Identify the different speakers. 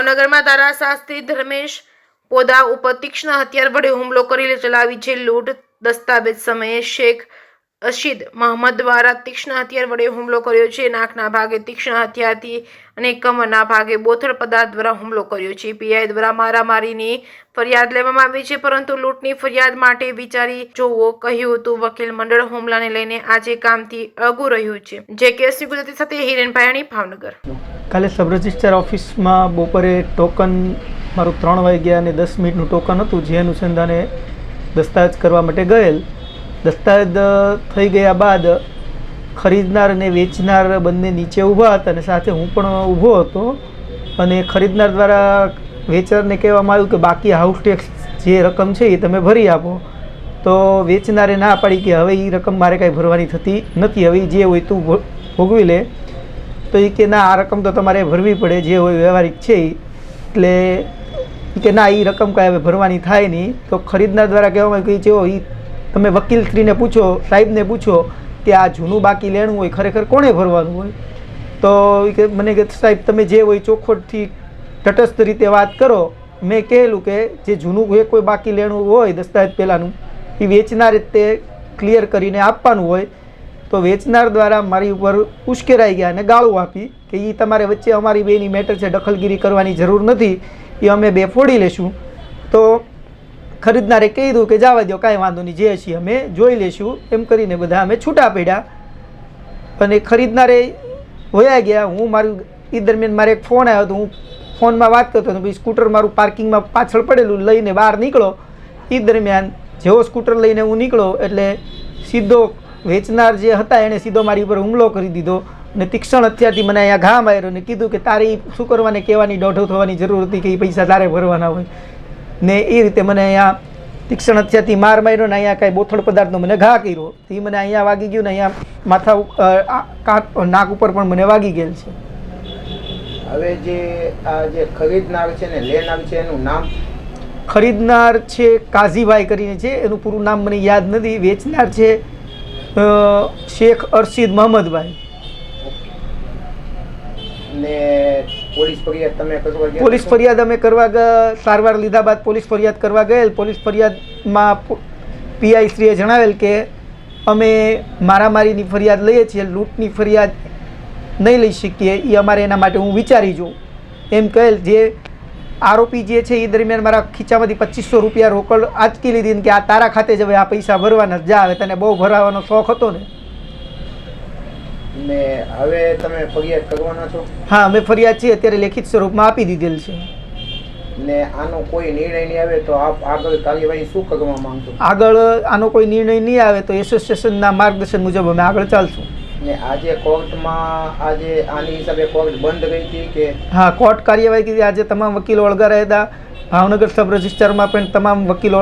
Speaker 1: ભાવનગરમાં ધારાશાસ્ત્રી ધર્મેશ પોદા ઉપર તીક્ષ્ણ હથિયાર વડે હુમલો કરી ચલાવી છે લૂંટ। દસ્તાવેજ સમયે શેખ અશીદ મહંમદ દ્વારા તીક્ષ્ણ હથિયાર વડે હુમલો કર્યો છે। નાકના ભાગે તીક્ષ્ણ હથિયારથી અને કમરના ભાગે બોથડ પદાર્થ દ્વારા હુમલો કર્યો છે। પીઆઈ દ્વારા મારામારીની ફરિયાદ લેવામાં આવી છે, પરંતુ લૂંટની ફરિયાદ માટે વિચારી જોવો કહ્યું હતું। વકીલ મંડળ હુમલાને લઈને આજે કામથી અળગું રહ્યું છે। જે કેસની ગુજરાતી સાથે હિરેન ભાયાણી, ભાવનગર।
Speaker 2: કાલે સબ રજિસ્ટ્રાર ઓફિસમાં બપોરે ટોકન મારું 3 વાગ્યા અને 10 મિનિટનું ટોકન હતું, જે અનુસંધાને દસ્તાવેજ કરવા માટે ગયેલ। દસ્તાવેજ થઈ ગયા બાદ ખરીદનાર અને વેચનાર બંને નીચે ઊભા હતા અને સાથે હું પણ ઊભો હતો અને ખરીદનાર દ્વારા વેચનારને કહેવામાં આવ્યું કે બાકી હાઉસ ટેક્સ જે રકમ છે એ તમે ભરી આપો। તો વેચનારે ના પાડી કે હવે એ રકમ મારે કાંઈ ભરવાની થતી નથી, હવે જે હોય તું ભોગવી લે। તો એ કે ના, આ રકમ તો તમારે ભરવી પડે, જે હોય વ્યવહારિક છે। એટલે કે ના, એ રકમ કાંઈ હવે ભરવાની થાય નહીં। તો ખરીદનાર દ્વારા કહેવામાં આવ્યું કે જો એ તમે વકીલશ્રીને પૂછો, સાહેબને પૂછો કે આ જૂનું બાકી લેણું હોય ખરેખર કોણે ભરવાનું હોય। તો કે મને કે સાહેબ તમે જે હોય ચોખવટથી તટસ્થ રીતે વાત કરો। મેં કહેલું કે જે જૂનું કોઈ બાકી લેણું હોય દસ્તાવેજ પહેલાંનું એ વેચનારે તે ક્લિયર કરીને આપવાનું હોય। તો વેચનાર દ્વારા મારી ઉપર ઉશ્કેરાઈ ગયા અને ગાળું આપી કે એ તમારે વચ્ચે અમારી બેની મેટર છે, દખલગીરી કરવાની જરૂર નથી, એ અમે બે ફોડી લેશું। તો ખરીદનારે કીધું કે જવા દો, કાંઈ વાંધો નહીં, જે છીએ અમે જોઈ લેશું, એમ કરીને બધા અમે છૂટા પડ્યા અને ખરીદનારે વયા ગયા। હું મારું એ દરમિયાન મારે એક ફોન આવ્યો હતો, હું ફોનમાં વાત કરતો હતો, પછી સ્કૂટર મારું પાર્કિંગમાં પાછળ પડેલું લઈને બહાર નીકળો। એ દરમિયાન જેવો સ્કૂટર લઈને હું નીકળો એટલે સીધો વેચનાર જે હતા એણે સીધો મારી ઉપર હુમલો કરી દીધો અને તીક્ષ્ણ હથિયારથી મને અહીંયા ઘા માર્યો અને કીધું કે તારી શું કરવાને કહેવાની દોઢો થવાની જરૂર હતી કે એ પૈસા તારે ભરવાના હોય ને। એ રીતે મને અહીંયા તીક્ષ્ણ હથિયારથી માર માર્યો ને અહીંયા કાંઈ બોથડ પદાર્થનો મને ઘા કર્યો। એ મને અહીંયા વાગી ગયું ને અહીંયા માથા નાક ઉપર પણ મને વાગી ગયેલ છે।
Speaker 3: હવે જે ખરીદનાર છે ને લેનાર છે એનું નામ?
Speaker 2: ખરીદનાર છે કાઝીભાઈ કરીને છે, એનું પૂરું નામ મને યાદ નથી। વેચનાર છે શેખ અરશીદ મહંમદભાઈ।
Speaker 3: ને પોલીસ ફરિયાદ તમે કરવા ગયા?
Speaker 2: પોલીસ ફરિયાદ અમે કરવા સારવાર લીધા બાદ પોલીસ ફરિયાદ કરવા ગયેલ। પોલીસ ફરિયાદમાં પીઆઈ શ્રીએ જણાવેલ કે અમે મારામારીની ફરિયાદ લઈએ છીએ, લૂંટની ફરિયાદ નહીં લઈ શકીએ, એ અમારે એના માટે હું વિચારી જોઉં એમ કહેલ। જે આરોપી જે છે એ દરમિયાન મારા ખીચામાંથી 2500 રૂપિયા રોકડ આંચકી લીધી કે આ તારા ખાતે જ હવે આ પૈસા ભરવાના જા, હવે તને બહુ ભરાવાનો શોખ હતો ને।
Speaker 3: ને હવે તમે ફરિયાદ કરવાના છો?
Speaker 2: હા, અમે ફરિયાદ છીએ અત્યારે લેખિત સ્વરૂપમાં આપી દીધેલ છે।
Speaker 3: ને આનો કોઈ નિર્ણય નહીં આવે તો આપ આગળ કાર્યવાહી શું કરવા માંગશો?
Speaker 2: આગળ આનો કોઈ નિર્ણય નહીં આવે તો એસોસિએશનના માર્ગદર્શન મુજબ અમે આગળ ચાલશું।
Speaker 3: ને આજે કોર્ટમાં આની હિસાબે કોર્ટ બંધ રહી હતી કે?
Speaker 2: હા, કોર્ટ કાર્યવાહી કરી। આજે તમામ વકીલો અળગા રહ્યા હતા। ભાવનગર સબ રજિસ્ટ્રારમાં પણ તમામ વકીલો